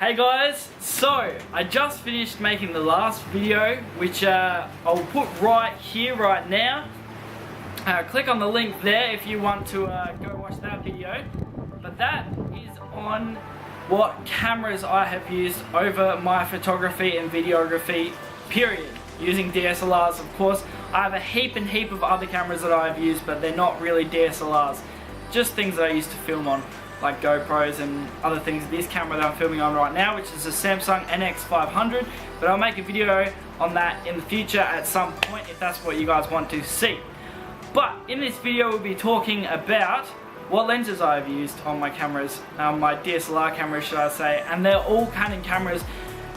Hey guys, so I just finished making the last video, which I'll put right here, right now. Click on the link there if you want to go watch that video. But that is on what cameras I have used over my photography and videography period. Using DSLRs, of course. I have a heap of other cameras that I've used, but they're not really DSLRs. Just things that I used to film on, like GoPros and other things. This camera that I'm filming on right now, which is a Samsung NX500, but I'll make a video on that in the future at some point if that's what you guys want to see. But in this video we'll be talking about what lenses I've used on my cameras, my DSLR cameras should I say, and they're all Canon cameras.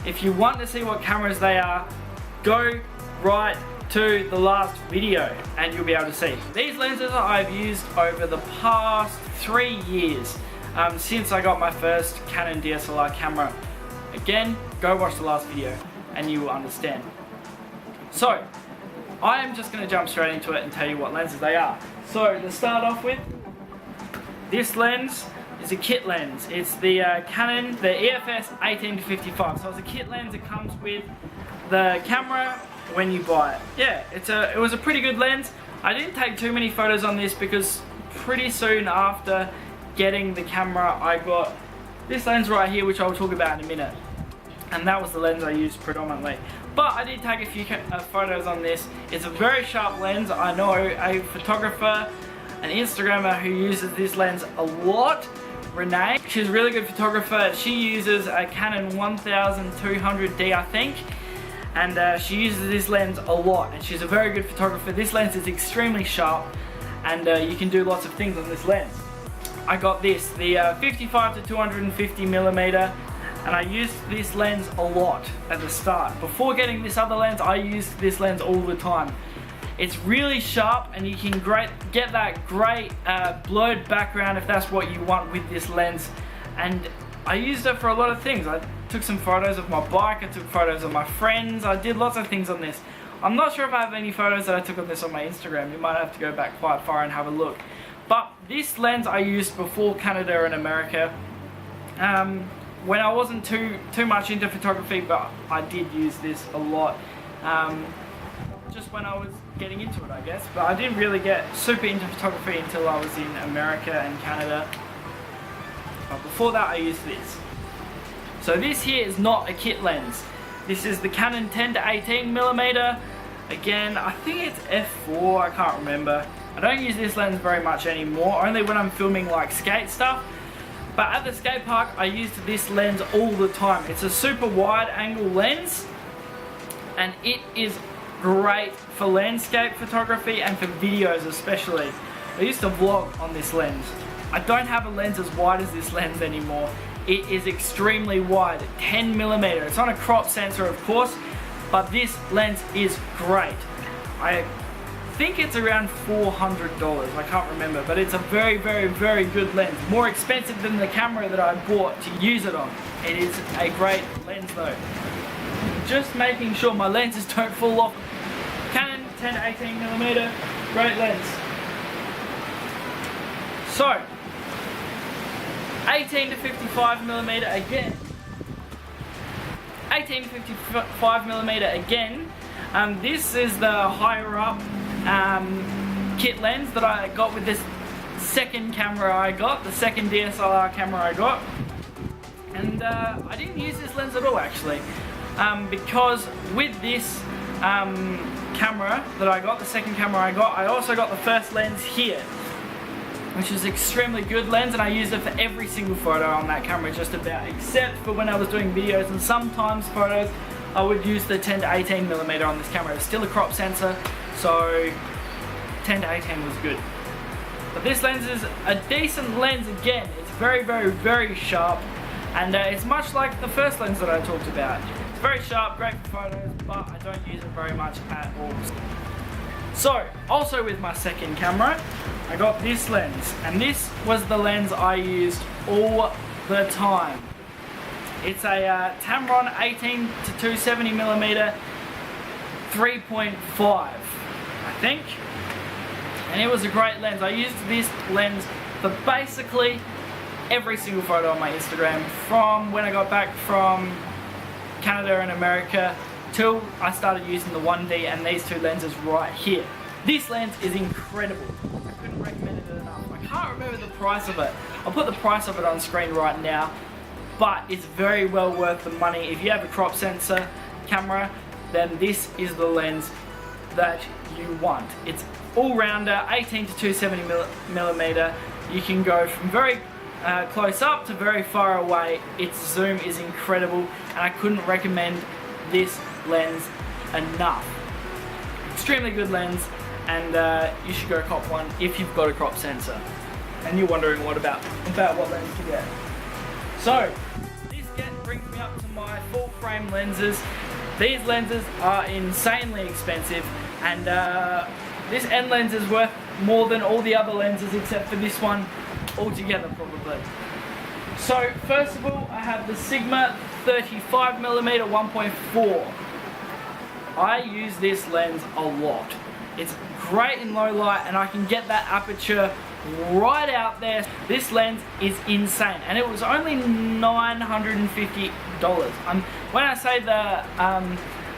If you want to see what cameras they are, go right to the last video and you'll be able to see. These lenses I've used over the past 3 years, since I got my first Canon DSLR camera. Again, go watch the last video and you will understand. So, I am just going to jump straight into it and tell you what lenses they are. So, to start off with, this lens is a kit lens. It's the Canon, the EFS 18-55. So it's a kit lens. It comes with the camera when you buy it. Yeah, it was a pretty good lens. I didn't take too many photos on this because pretty soon after getting the camera I got this lens right here, which I'll talk about in a minute. And that was the lens I used predominantly. But I did take a few photos on this. It's a very sharp lens. I know a photographer, an Instagrammer who uses this lens a lot, Renee. She's a really good photographer. She uses a Canon 1200D, I think. And she uses this lens a lot, and she's a very good photographer. This lens is extremely sharp, and you can do lots of things on this lens. I got this, the 55-250mm, and I used this lens a lot at the start. Before getting this other lens, I used this lens all the time. It's really sharp, and you can get that great blurred background if that's what you want with this lens. And I used it for a lot of things. I took some photos of my bike, I took photos of my friends, I did lots of things on this. I'm not sure if I have any photos that I took of this on my Instagram. You might have to go back quite far and have a look. But this lens I used before Canada and America, when I wasn't too much into photography, but I did use this a lot. Just when I was getting into it, I guess. But I didn't really get super into photography until I was in America and Canada. But before that I used this. So this here is not a kit lens. This is the Canon 10-18mm. Again, I think it's f4, I can't remember. I don't use this lens very much anymore, only when I'm filming like skate stuff. But at the skate park I used this lens all the time. It's a super wide angle lens, and it is great for landscape photography and for videos especially. I used to vlog on this lens. I don't have a lens as wide as this lens anymore. It is extremely wide, 10mm. It's on a crop sensor, of course, but this lens is great. I think it's around $400, I can't remember, but it's a very good lens. More expensive than the camera that I bought to use it on. It is a great lens though. Just making sure my lenses don't fall off. Canon 10-18mm, great lens. So, 18-55mm again. 18-55mm again. This is the higher up kit lens that I got with this second camera I got, the second DSLR camera I got. And I didn't use this lens at all actually, because with this camera that I got, the second camera I got, I also got the first lens here, which is extremely good lens, and I used it for every single photo on that camera just about, except for when I was doing videos and sometimes photos I would use the 10-18mm on this camera. It's still a crop sensor, so 10-18 was good. But this lens is a decent lens again. It's very sharp, and it's much like the first lens that I talked about. It's very sharp, great for photos, but I don't use it very much at all. So, also with my second camera, I got this lens, and this was the lens I used all the time. It's a Tamron 18-270mm 3.5, I think, and it was a great lens. I used this lens for basically every single photo on my Instagram from when I got back from Canada and America till I started using the 1D and these two lenses right here. This lens is incredible. I couldn't recommend it enough. I can't remember the price of it. I'll put the price of it on screen right now, but it's very well worth the money. If you have a crop sensor camera, then this is the lens that you want. It's all-rounder, 18 to 270 millimeter. You can go from very close up to very far away. Its zoom is incredible, and I couldn't recommend this lens enough. Extremely good lens, and you should go cop one if you've got a crop sensor and you're wondering what lens to get. So this brings me up to my full frame lenses. These lenses are insanely expensive, and this end lens is worth more than all the other lenses except for this one altogether probably. So first of all, I have the Sigma 35mm 1.4. I use this lens a lot. It's great in low light, and I can get that aperture right out there. This lens is insane, and it was only $950. When I say the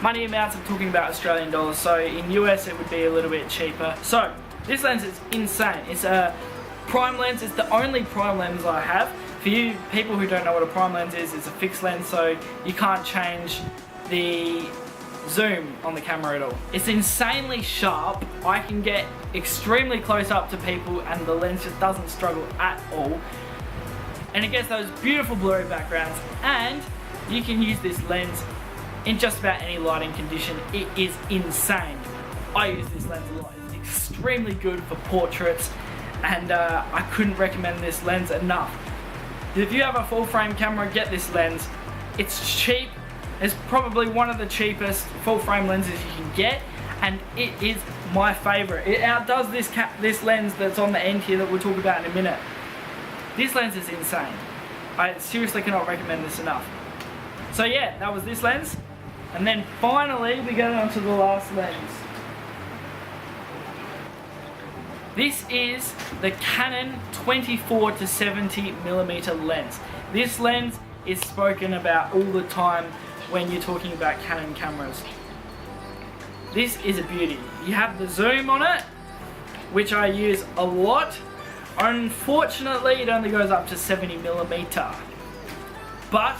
money amounts, I'm talking about Australian dollars, so in US it would be a little bit cheaper. So this lens is insane. It's a prime lens. It's the only prime lens I have. For you people who don't know what a prime lens is, it's a fixed lens, so you can't change the zoom on the camera at all. It's insanely sharp. I can get extremely close up to people and the lens just doesn't struggle at all. And it gets those beautiful blurry backgrounds, and you can use this lens in just about any lighting condition. It is insane. I use this lens a lot. It's extremely good for portraits, and I couldn't recommend this lens enough. If you have a full frame camera, get this lens. It's cheap. It's probably one of the cheapest full frame lenses you can get, and it is my favorite. It outdoes this lens that's on the end here that we'll talk about in a minute. This lens is insane. I seriously cannot recommend this enough. So yeah, that was this lens. And then finally we go on to the last lens. This is the Canon 24 to 70mm lens. This lens is spoken about all the time when you're talking about Canon cameras. This is a beauty. You have the zoom on it, which I use a lot. Unfortunately, it only goes up to 70mm, but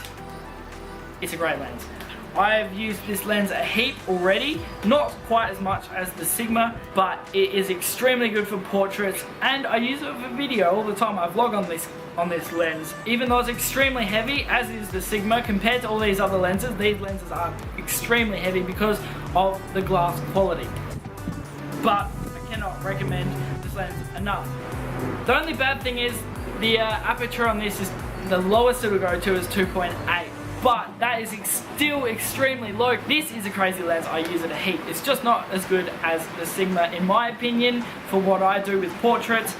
it's a great lens. I've used this lens a heap already, not quite as much as the Sigma, but it is extremely good for portraits, and I use it for video all the time. I vlog on this lens. Even though it's extremely heavy, as is the Sigma, compared to all these other lenses, these lenses are extremely heavy because of the glass quality. But I cannot recommend this lens enough. The only bad thing is the aperture on this is the lowest it will go to is 2.8. But that is still extremely low. This is a crazy lens. I use it a heap. It's just not as good as the Sigma in my opinion for what I do with portraits,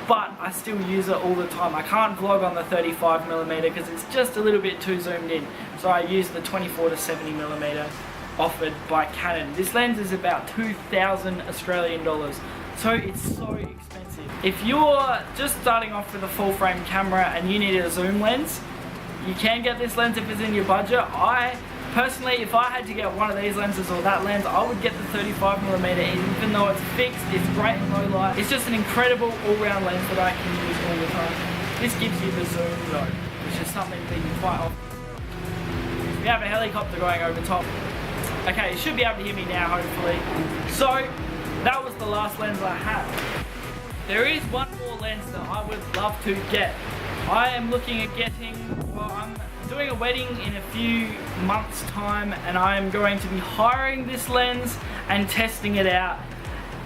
but I still use it all the time. I can't vlog on the 35mm because it's just a little bit too zoomed in. So I use the 24 to 70mm offered by Canon. This lens is about 2,000 Australian dollars. So it's so expensive. If you're just starting off with a full frame camera and you need a zoom lens, you can get this lens if it's in your budget. I personally, if I had to get one of these lenses or that lens, I would get the 35mm. Even though it's fixed, it's great in low light. It's just an incredible all-round lens that I can use all the time. This gives you the zoom though, which is something that you quite often. We have a helicopter going over top. Okay, you should be able to hear me now, hopefully. So, that was the last lens I have. There is one more lens that I would love to get. I am looking at getting, well, I'm doing a wedding in a few months' time, and I am going to be hiring this lens and testing it out.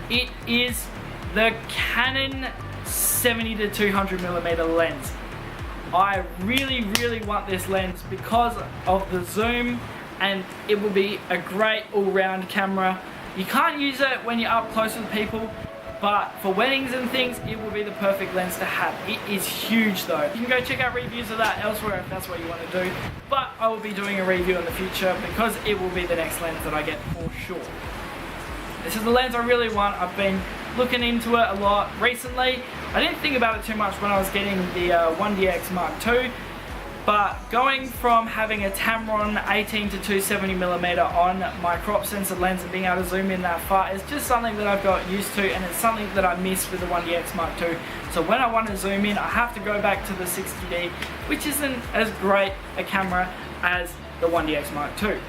It is the Canon 70 to 200mm lens. I really want this lens because of the zoom, and it will be a great all-round camera. You can't use it when you're up close with people, but for weddings and things, it will be the perfect lens to have. It is huge though. You can go check out reviews of that elsewhere if that's what you want to do. But I will be doing a review in the future because it will be the next lens that I get for sure. This is the lens I really want. I've been looking into it a lot recently. I didn't think about it too much when I was getting the 1DX Mark II, but going from having a Tamron 18 to 270mm on my crop sensor lens and being able to zoom in that far is just something that I've got used to, and it's something that I miss with the 1DX Mark II. So when I want to zoom in, I have to go back to the 60D, which isn't as great a camera as the 1DX Mark II.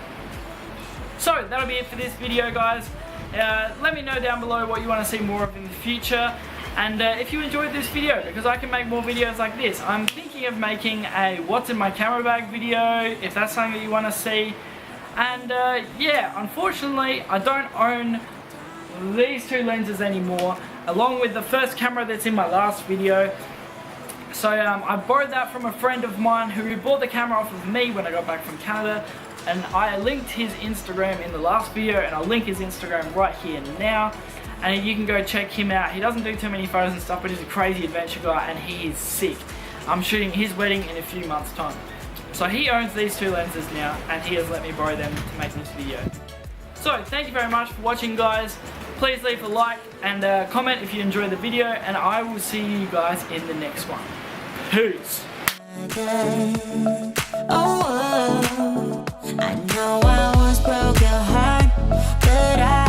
So that'll be it for this video, guys. Let me know down below what you want to see more of in the future, and if you enjoyed this video, because I can make more videos like this. I'm thinking of making a what's in my camera bag video, if that's something that you want to see. And yeah, unfortunately I don't own these two lenses anymore, along with the first camera that's in my last video. So I borrowed that from a friend of mine who bought the camera off of me when I got back from Canada, and I linked his Instagram in the last video, and I'll link his Instagram right here now, and you can go check him out. He doesn't do too many photos and stuff, but he's a crazy adventure guy and he is sick. I'm shooting his wedding in a few months time. So he owns these two lenses now, and he has let me borrow them to make this video. So thank you very much for watching, guys. Please leave a like and comment if you enjoyed the video, and I will see you guys in the next one. Peace. Oh, I know I once broke your heart, but I